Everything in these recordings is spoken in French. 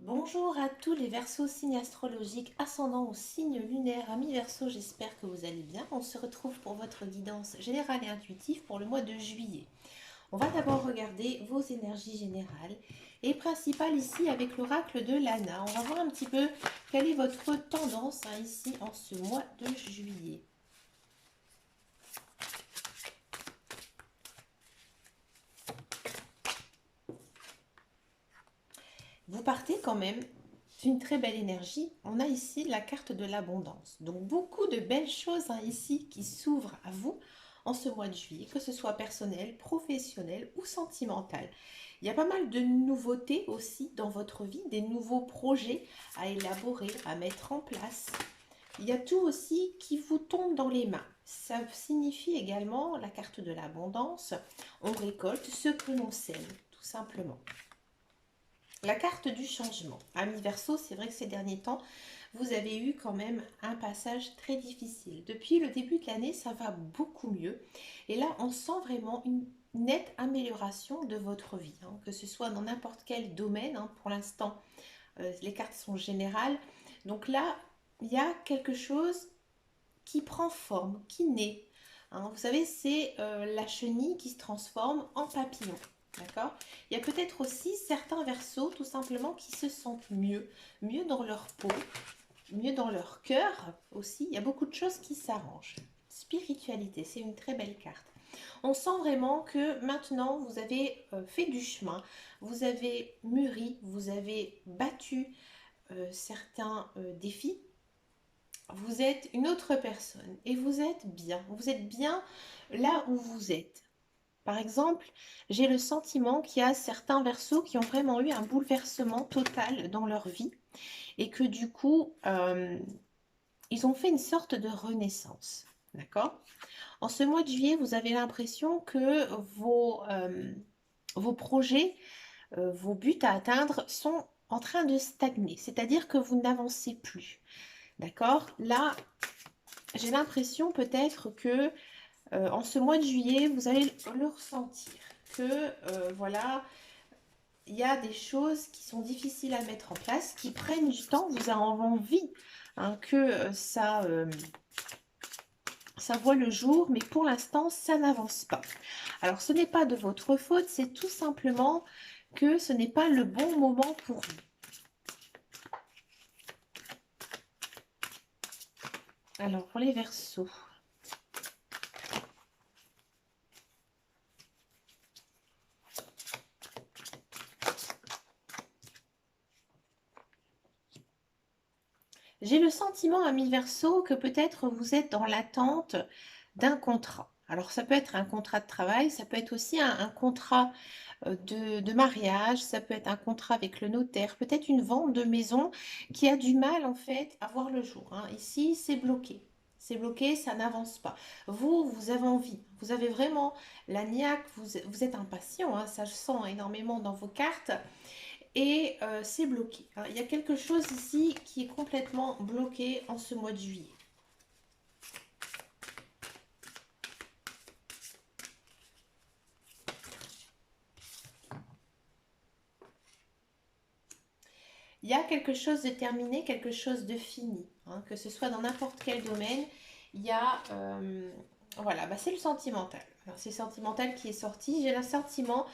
Bonjour à tous les Verseaux, signes astrologiques ascendant au signe lunaire, amis Verseau, j'espère que vous allez bien. On se retrouve pour votre guidance générale et intuitive pour le mois de juillet. On va d'abord regarder vos énergies générales et principales ici avec l'oracle de Lana. On va voir un petit peu quelle est votre tendance ici en ce mois de juillet. Vous partez quand même d'une très belle énergie. On a ici la carte de l'abondance. Donc beaucoup de belles choses ici qui s'ouvrent à vous en ce mois de juillet, que ce soit personnel, professionnel ou sentimental. Il y a pas mal de nouveautés aussi dans votre vie, des nouveaux projets à élaborer, à mettre en place. Il y a tout aussi qui vous tombe dans les mains. Ça signifie également la carte de l'abondance. On récolte ce que l'on sème, tout simplement. La carte du changement. Amis Verseau, c'est vrai que ces derniers temps, vous avez eu quand même un passage très difficile. Depuis le début de l'année, ça va beaucoup mieux. Et là, on sent vraiment une nette amélioration de votre vie, que ce soit dans n'importe quel domaine. Pour l'instant, les cartes sont générales. Donc là, il y a quelque chose qui prend forme, qui naît. Vous savez, c'est la chenille qui se transforme en papillon. D'accord. Il y a peut-être aussi certains Verseaux, tout simplement, qui se sentent mieux, mieux dans leur peau, mieux dans leur cœur aussi. Il y a beaucoup de choses qui s'arrangent. Spiritualité, c'est une très belle carte. On sent vraiment que maintenant, vous avez fait du chemin, vous avez mûri, vous avez battu certains défis. Vous êtes une autre personne et vous êtes bien. Vous êtes bien là où vous êtes. Par exemple, j'ai le sentiment qu'il y a certains Verseaux qui ont vraiment eu un bouleversement total dans leur vie et que du coup, ils ont fait une sorte de renaissance. D'accord? En ce mois de juillet, vous avez l'impression que vos projets, vos buts à atteindre sont en train de stagner, c'est-à-dire que vous n'avancez plus. D'accord? Là, j'ai l'impression peut-être que en ce mois de juillet, vous allez le ressentir. Que voilà, il y a des choses qui sont difficiles à mettre en place, qui prennent du temps. Vous avez envie que ça voit le jour, mais pour l'instant, ça n'avance pas. Alors, ce n'est pas de votre faute, c'est tout simplement que ce n'est pas le bon moment pour vous. Alors, pour les Verseaux. J'ai le sentiment, ami Verseau, que peut-être vous êtes dans l'attente d'un contrat. Alors, ça peut être un contrat de travail, ça peut être aussi un contrat de mariage, ça peut être un contrat avec le notaire, peut-être une vente de maison qui a du mal en fait à voir le jour. Ici, c'est bloqué. C'est bloqué, ça n'avance pas. Vous avez envie, vous avez vraiment la niaque, vous êtes impatient, ça je sens énormément dans vos cartes, et c'est bloqué. Il y a quelque chose ici qui est complètement bloqué en ce mois de juillet. Il y a quelque chose de terminé, quelque chose de fini, que ce soit dans n'importe quel domaine. Il y a, voilà, c'est le sentimental. C'est le sentimental qui est sorti. J'ai le sentiment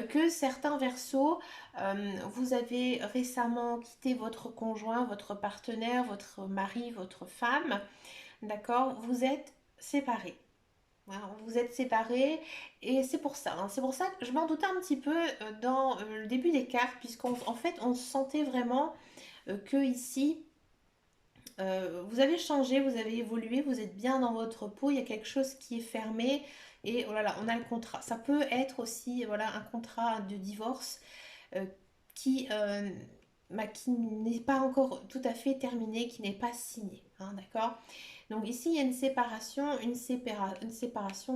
que certains Verseaux, vous avez récemment quitté votre conjoint, votre partenaire, votre mari, votre femme, d'accord. Vous êtes séparés. Vous êtes séparés et c'est pour ça. C'est pour ça que je m'en doutais un petit peu dans le début des cartes, puisqu'en fait on sentait vraiment que ici vous avez changé, vous avez évolué, vous êtes bien dans votre peau, il y a quelque chose qui est fermé et oh là là, on a le contrat. Ça peut être aussi voilà un contrat de divorce euh, qui, qui n'est pas encore tout à fait terminé, qui n'est pas signé, d'accord. Donc ici, il y a une séparation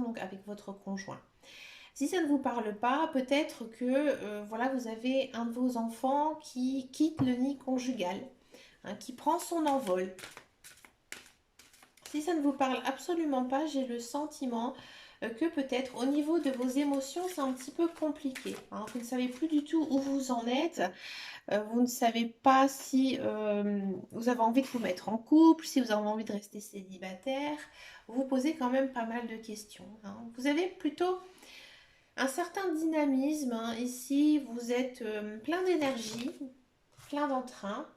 donc avec votre conjoint. Si ça ne vous parle pas, peut-être que voilà, vous avez un de vos enfants qui quitte le nid conjugal, qui prend son envol. Si ça ne vous parle absolument pas, j'ai le sentiment que peut-être au niveau de vos émotions, c'est un petit peu compliqué. Vous ne savez plus du tout où vous en êtes. vous ne savez pas si vous avez envie de vous mettre en couple, si vous avez envie de rester célibataire. Vous vous posez quand même pas mal de questions, hein. Vous avez plutôt un certain dynamisme, hein. Ici, vous êtes plein d'énergie, plein d'entrain.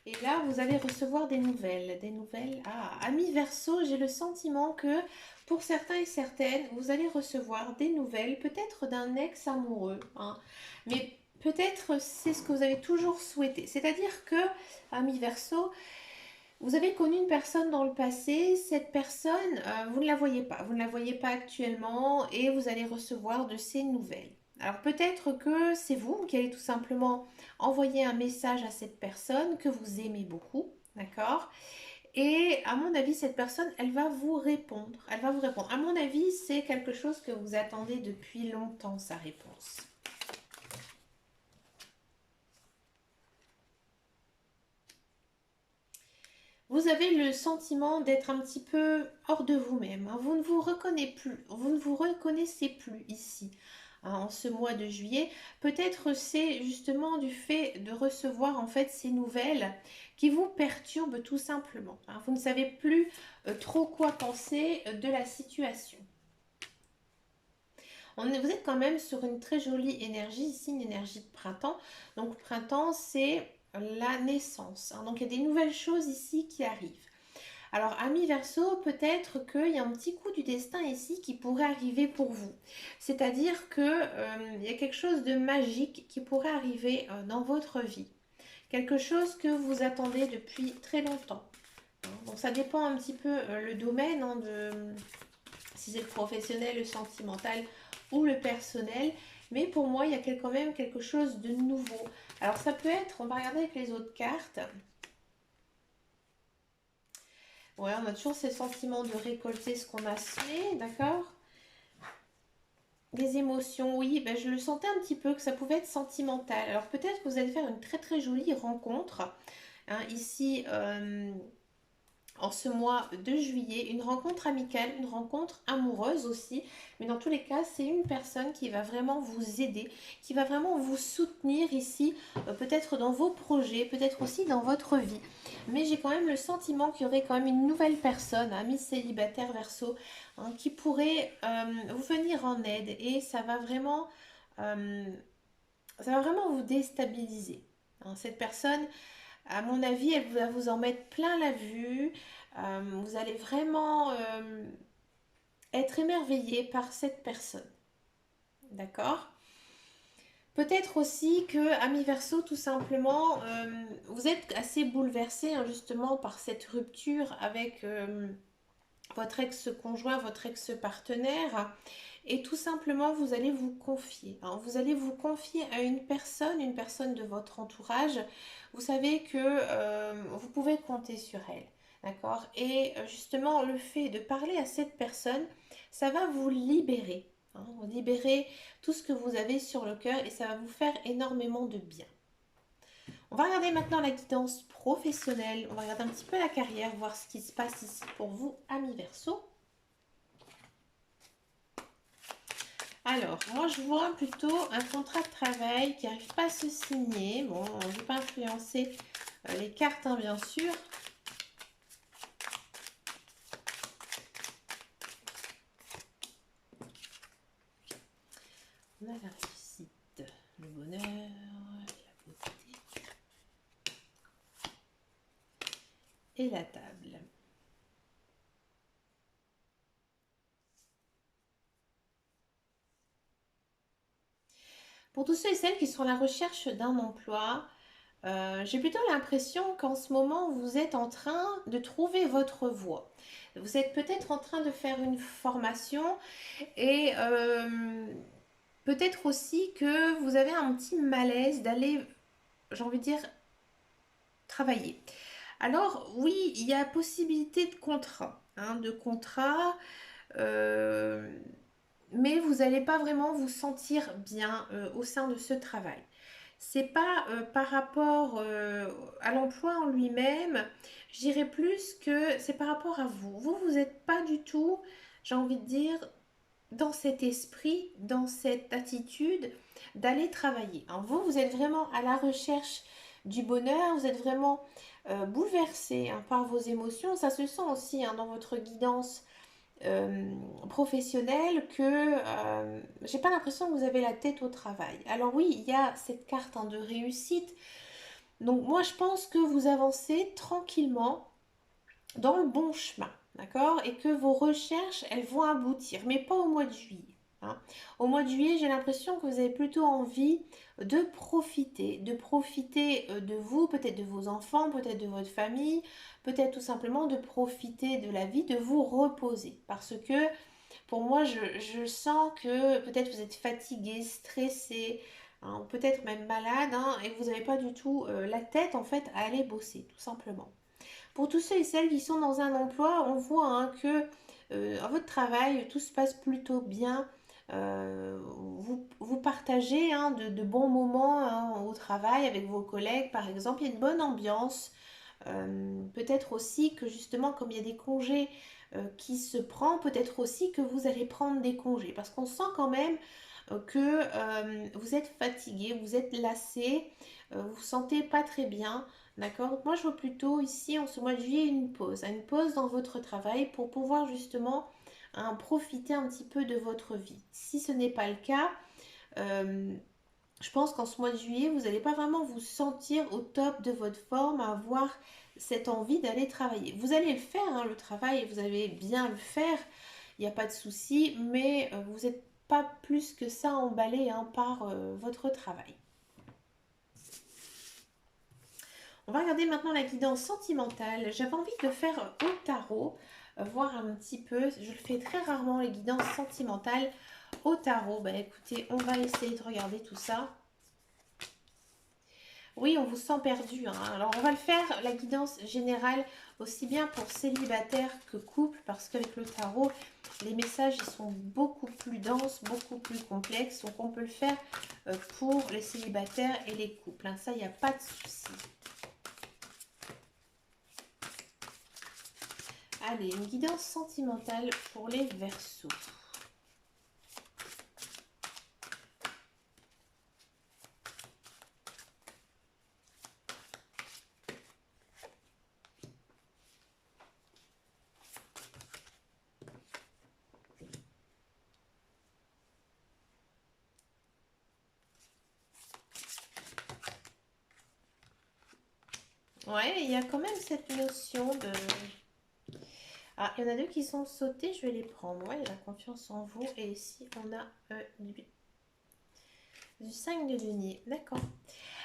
Et là, vous allez recevoir des nouvelles. Des nouvelles. Ah, ami Verseau, j'ai le sentiment que pour certains et certaines, vous allez recevoir des nouvelles, peut-être d'un ex amoureux, hein. Mais peut-être c'est ce que vous avez toujours souhaité. C'est-à-dire que, ami Verseau, vous avez connu une personne dans le passé, cette personne, vous ne la voyez pas, vous ne la voyez pas actuellement et vous allez recevoir de ses nouvelles. Alors peut-être que c'est vous qui allez tout simplement envoyer un message à cette personne que vous aimez beaucoup, d'accord? Et à mon avis, cette personne, elle va vous répondre. Elle va vous répondre. À mon avis, c'est quelque chose que vous attendez depuis longtemps, sa réponse. Vous avez le sentiment d'être un petit peu hors de vous-même, hein. Vous ne vous reconnaissez plus, vous ne vous reconnaissez plus ici, hein, en ce mois de juillet. Peut-être c'est justement du fait de recevoir en fait ces nouvelles qui vous perturbent tout simplement, hein. Vous ne savez plus trop quoi penser de la situation. Vous êtes quand même sur une très jolie énergie ici, une énergie de printemps. Donc printemps, c'est la naissance, hein. Donc il y a des nouvelles choses ici qui arrivent. Alors, ami Verseau, peut-être qu'il y a un petit coup du destin ici qui pourrait arriver pour vous. C'est-à-dire que il y a quelque chose de magique qui pourrait arriver dans votre vie. Quelque chose que vous attendez depuis très longtemps. Donc, ça dépend un petit peu le domaine, hein, de si c'est le professionnel, le sentimental ou le personnel. Mais pour moi, il y a quand même quelque chose de nouveau. Alors, ça peut être, on va regarder avec les autres cartes. Ouais, on a toujours ces sentiments de récolter ce qu'on a semé, d'accord? Les émotions, oui, ben je le sentais un petit peu que ça pouvait être sentimental. Alors peut-être que vous allez faire une très très jolie rencontre, hein, ici en ce mois de juillet, une rencontre amicale, une rencontre amoureuse aussi. Mais dans tous les cas, c'est une personne qui va vraiment vous aider, qui va vraiment vous soutenir ici, peut-être dans vos projets, peut-être aussi dans votre vie. Mais j'ai quand même le sentiment qu'il y aurait quand même une nouvelle personne, ami célibataire Verseau, hein, qui pourrait vous venir en aide et euh, ça va vraiment vous déstabiliser, hein. Cette personne, à mon avis, elle va vous en mettre plein la vue. Vous allez vraiment être émerveillé par cette personne. D'accord? Peut-être aussi que, ami Verseau, tout simplement, vous êtes assez bouleversé, hein, justement par cette rupture avec votre ex-conjoint, votre ex-partenaire. Et tout simplement, vous allez vous confier, hein. Vous allez vous confier à une personne de votre entourage. Vous savez que vous pouvez compter sur elle. D'accord? Et justement, le fait de parler à cette personne, ça va vous libérer, hein, vous libérer tout ce que vous avez sur le cœur et ça va vous faire énormément de bien. On va regarder maintenant la guidance professionnelle. On va regarder un petit peu la carrière, voir ce qui se passe ici pour vous, amis Verseau. Alors, moi je vois plutôt un contrat de travail qui n'arrive pas à se signer. Bon, je ne vais pas influencer les cartes, hein, bien sûr. On a la réussite, le bonheur, la beauté et la table. Pour tous ceux et celles qui sont à la recherche d'un emploi, j'ai plutôt l'impression qu'en ce moment, vous êtes en train de trouver votre voie. Vous êtes peut-être en train de faire une formation et peut-être aussi que vous avez un petit malaise d'aller, j'ai envie de dire, travailler. Alors oui, il y a possibilité de contrat, hein, euh, mais vous n'allez pas vraiment vous sentir bien au sein de ce travail. C'est pas par rapport à l'emploi en lui-même, je dirais plus que c'est par rapport à vous. Vous n'êtes pas du tout, j'ai envie de dire, dans cet esprit, dans cette attitude d'aller travailler. Hein. Vous êtes vraiment à la recherche du bonheur, vous êtes vraiment bouleversé hein, par vos émotions. Ça se sent aussi hein, dans votre guidance euh, professionnelle que j'ai pas l'impression que vous avez la tête au travail. Alors oui, il y a cette carte hein, de réussite. Donc moi, je pense que vous avancez tranquillement dans le bon chemin, d'accord? Et que vos recherches, elles vont aboutir, mais pas au mois de juillet. Hein. Au mois de juillet, j'ai l'impression que vous avez plutôt envie de profiter de vous, peut-être de vos enfants, peut-être de votre famille, peut-être tout simplement de profiter de la vie, de vous reposer. Parce que pour moi, je sens que peut-être vous êtes fatigué, stressé, hein, peut-être même malade, hein, et que vous n'avez pas du tout la tête en fait à aller bosser, tout simplement. Pour tous ceux et celles qui sont dans un emploi, on voit hein, que à votre travail, tout se passe plutôt bien. Vous partagez hein, de bons moments hein, au travail avec vos collègues, par exemple. Il y a une bonne ambiance. Peut-être aussi que justement, comme il y a des congés qui se prend, peut-être aussi que vous allez prendre des congés. Parce qu'on sent quand même que vous êtes fatigué, vous êtes lassé, vous vous sentez pas très bien. D'accord? Moi, je vois plutôt ici, en ce mois de juillet, une pause dans votre travail pour pouvoir justement hein, profiter un petit peu de votre vie. Si ce n'est pas le cas, euh, je pense qu'en ce mois de juillet, vous n'allez pas vraiment vous sentir au top de votre forme, avoir cette envie d'aller travailler. Vous allez le faire, hein, le travail, vous allez bien le faire, il n'y a pas de souci, mais vous n'êtes pas plus que ça emballé hein, par votre travail. On va regarder maintenant la guidance sentimentale. J'avais envie de le faire au tarot, voir un petit peu. Je le fais très rarement, les guidances sentimentales au tarot. Bah écoutez, on va essayer de regarder tout ça. Oui, on vous sent perdu. Hein. Alors on va le faire, la guidance générale, aussi bien pour célibataire que couple, parce qu'avec le tarot, les messages ils sont beaucoup plus denses, beaucoup plus complexes. Donc on peut le faire pour les célibataires et les couples. Hein. Ça, il n'y a pas de souci. Allez, une guidance sentimentale pour les Verseaux. Ouais, il y a quand même cette notion de... Ah, il y en a deux qui sont sautés, je vais les prendre. Ouais, la confiance en vous. Et ici, on a du 5 de denier. D'accord.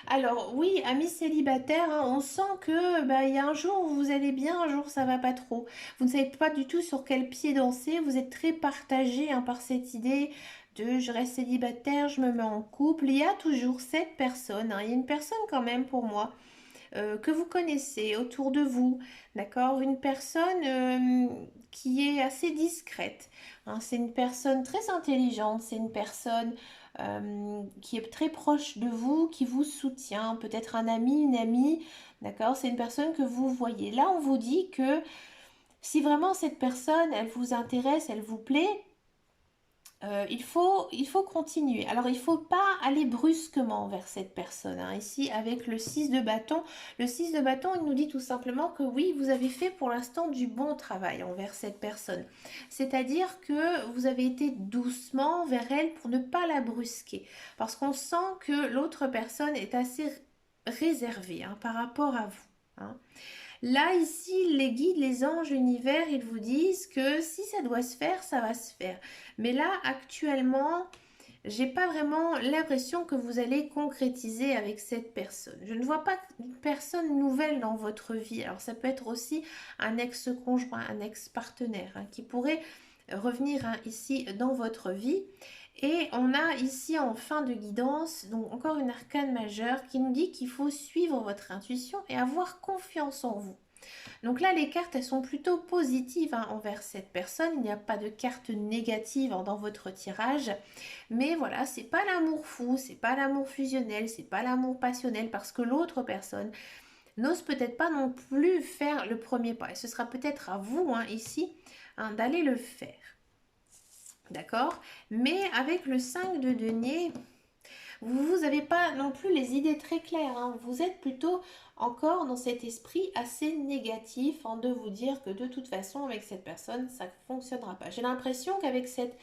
Alors, oui, amis célibataires, hein, on sent que bah, il y a un jour où vous allez bien, un jour ça va pas trop. Vous ne savez pas du tout sur quel pied danser. Vous êtes très partagé hein, par cette idée de je reste célibataire, je me mets en couple. Il y a toujours cette personne. Hein, il y a une personne quand même pour moi que vous connaissez autour de vous, d'accord? Une personne qui est assez discrète. Hein, c'est une personne très intelligente, c'est une personne qui est très proche de vous, qui vous soutient, peut-être un ami, une amie, d'accord? C'est une personne que vous voyez. Là, on vous dit que si vraiment cette personne, elle vous intéresse, elle vous plaît, il faut continuer. Alors, il ne faut pas aller brusquement vers cette personne. Hein. Ici, avec le 6 de bâton, il nous dit tout simplement que oui, vous avez fait pour l'instant du bon travail envers cette personne. C'est-à-dire que vous avez été doucement vers elle pour ne pas la brusquer. Parce qu'on sent que l'autre personne est assez réservée hein, par rapport à vous. Hein. Là, ici, les guides, les anges, l'univers, ils vous disent que si ça doit se faire, ça va se faire. Mais là, actuellement, j'ai pas vraiment l'impression que vous allez concrétiser avec cette personne. Je ne vois pas une personne nouvelle dans votre vie. Alors, ça peut être aussi un ex-conjoint, un ex-partenaire hein, qui pourrait revenir hein, ici dans votre vie. Et on a ici en fin de guidance, donc encore une arcane majeure qui nous dit qu'il faut suivre votre intuition et avoir confiance en vous. Donc là, les cartes, elles sont plutôt positives hein, envers cette personne. Il n'y a pas de cartes négatives hein, dans votre tirage. Mais voilà, c'est pas l'amour fou, c'est pas l'amour fusionnel, c'est pas l'amour passionnel parce que l'autre personne n'ose peut-être pas non plus faire le premier pas. Et ce sera peut-être à vous hein, ici hein, d'aller le faire. d'accord? Mais avec le 5 de denier, vous n'avez pas non plus les idées très claires, hein. Vous êtes plutôt encore dans cet esprit assez négatif, de vous dire que de toute façon avec cette personne ça ne fonctionnera pas. J'ai l'impression qu'avec cette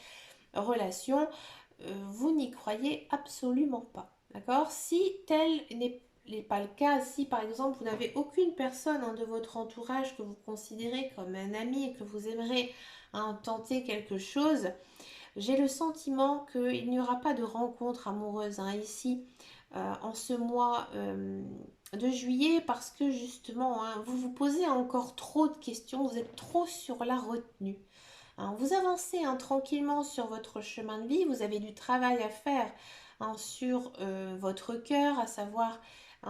relation, vous n'y croyez absolument pas. D'accord? Si tel n'est pas le cas, si par exemple vous n'avez aucune personne, de votre entourage que vous considérez comme un ami et que vous aimerez, tenter quelque chose, j'ai le sentiment qu'il n'y aura pas de rencontre amoureuse, ici en ce mois de juillet, parce que justement, vous vous posez encore trop de questions, vous êtes trop sur la retenue. Vous avancez, tranquillement sur votre chemin de vie, vous avez du travail à faire, sur votre cœur, à savoir,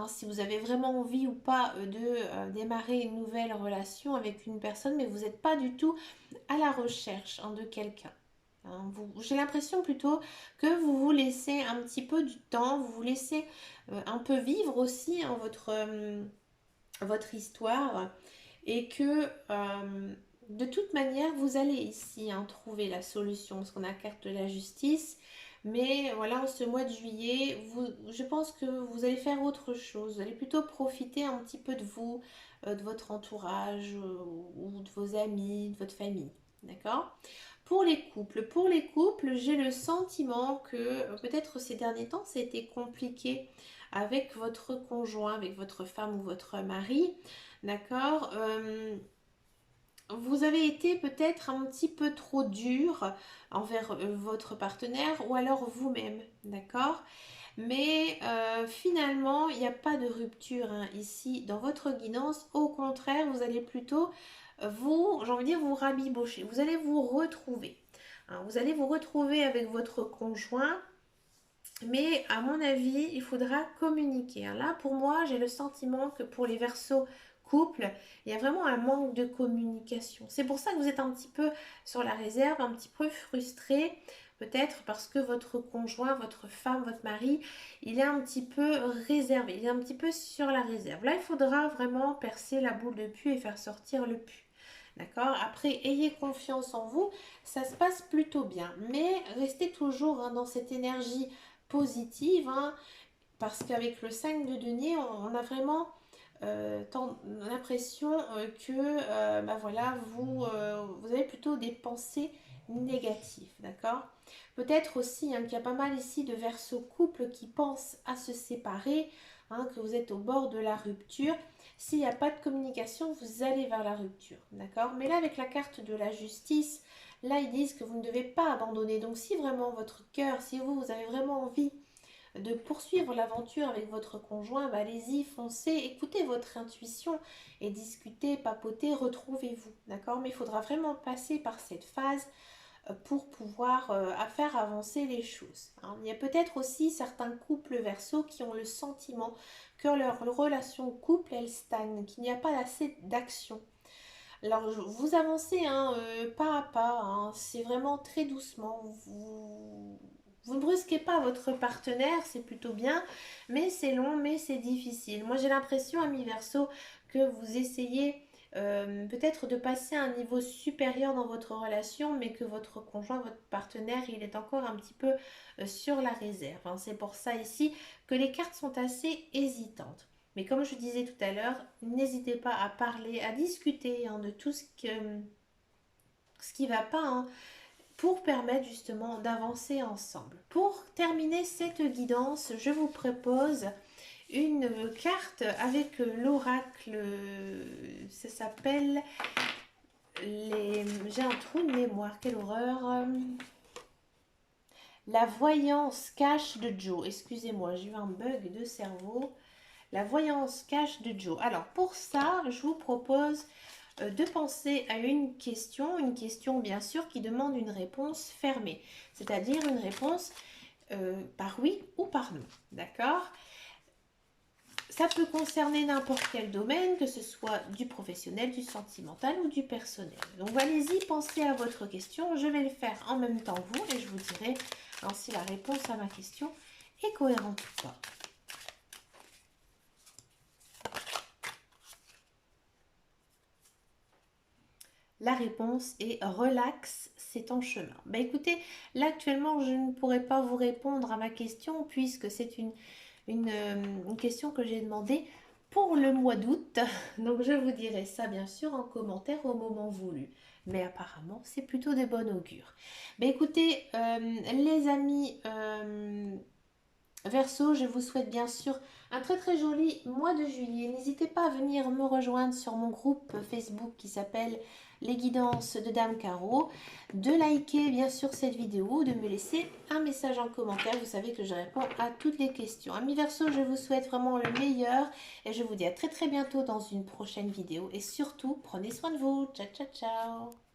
si vous avez vraiment envie ou pas de démarrer une nouvelle relation avec une personne, mais vous n'êtes pas du tout à la recherche, de quelqu'un. J'ai l'impression plutôt que vous vous laissez un petit peu du temps, vous vous laissez un peu vivre aussi, votre histoire, et que de toute manière vous allez ici, trouver la solution, parce qu'on a la carte de la justice. Mais voilà, en ce mois de juillet, je pense que vous allez faire autre chose, vous allez plutôt profiter un petit peu de vous, de votre entourage, ou de vos amis, de votre famille, d'accord? Pour les couples, j'ai le sentiment que peut-être ces derniers temps, ça a été compliqué avec votre conjoint, avec votre femme ou votre mari, d'accord? Vous avez été peut-être un petit peu trop dur envers votre partenaire ou alors vous-même, d'accord? Mais finalement, il n'y a pas de rupture, ici dans votre guidance. Au contraire, vous allez plutôt j'ai envie de dire, vous rabibocher. Vous allez vous retrouver. Vous allez vous retrouver avec votre conjoint. Mais à mon avis, il faudra communiquer. Là, pour moi, j'ai le sentiment que pour les Verseaux couples, il y a vraiment un manque de communication. C'est pour ça que vous êtes un petit peu sur la réserve, un petit peu frustré, peut-être parce que votre conjoint, votre femme, votre mari, il est un petit peu réservé, il est un petit peu sur la réserve. Là, il faudra vraiment percer la boule de pu et faire sortir le pu. D'accord? Après, ayez confiance en vous, ça se passe plutôt bien. Mais restez toujours, dans cette énergie positive, parce qu'avec le 5 de denier, on a vraiment l'impression que voilà, vous avez plutôt des pensées négatives, d'accord? Peut-être aussi, qu'il y a pas mal ici de Verseaux couples qui pensent à se séparer, que vous êtes au bord de la rupture. S'il n'y a pas de communication, vous allez vers la rupture, d'accord? Mais là, avec la carte de la justice, là, ils disent que vous ne devez pas abandonner. Donc, si vraiment votre cœur, si vous avez vraiment envie de poursuivre l'aventure avec votre conjoint, allez-y, foncez, écoutez votre intuition et discutez, papotez, retrouvez-vous, d'accord? Mais il faudra vraiment passer par cette phase pour pouvoir faire avancer les choses. Il y a peut-être aussi certains couples Verseaux qui ont le sentiment que leur relation couple, elle stagne, qu'il n'y a pas assez d'action. Alors, vous avancez, pas à pas, c'est vraiment très doucement. Vous ne brusquez pas votre partenaire, c'est plutôt bien, mais c'est long, mais c'est difficile. Moi, j'ai l'impression, ami Verseau, que vous essayez peut-être de passer à un niveau supérieur dans votre relation, mais que votre conjoint, votre partenaire, il est encore un petit peu sur la réserve. C'est pour ça ici que les cartes sont assez hésitantes. Mais comme je disais tout à l'heure, n'hésitez pas à parler, à discuter, de tout ce qui ne va pas, pour permettre justement d'avancer ensemble. Pour terminer cette guidance, je vous propose une carte avec l'oracle. Ça s'appelle J'ai un trou de mémoire, quelle horreur. La voyance cache de Joe. Excusez-moi, j'ai eu un bug de cerveau. La voyance cache de Joe. Alors pour ça, je vous propose de penser à une question bien sûr qui demande une réponse fermée, c'est-à-dire une réponse par oui ou par non, d'accord? Ça peut concerner n'importe quel domaine, que ce soit du professionnel, du sentimental ou du personnel. Donc allez-y, pensez à votre question, je vais le faire en même temps que vous et je vous dirai si la réponse à ma question est cohérente ou pas. La réponse est relax, c'est en chemin. Bah écoutez, là actuellement, je ne pourrais pas vous répondre à ma question puisque c'est une question que j'ai demandée pour le mois d'août. Donc je vous dirai ça bien sûr en commentaire au moment voulu. Mais apparemment, c'est plutôt de bon augure. Bah écoutez, les amis, Verseau, je vous souhaite bien sûr un très très joli mois de juillet. N'hésitez pas à venir me rejoindre sur mon groupe Facebook qui s'appelle Les Guidances de Dame Caro, de liker bien sûr cette vidéo, de me laisser un message en commentaire. Vous savez que je réponds à toutes les questions. Amis Verseau, je vous souhaite vraiment le meilleur et je vous dis à très très bientôt dans une prochaine vidéo. Et surtout, prenez soin de vous. Ciao ciao ciao.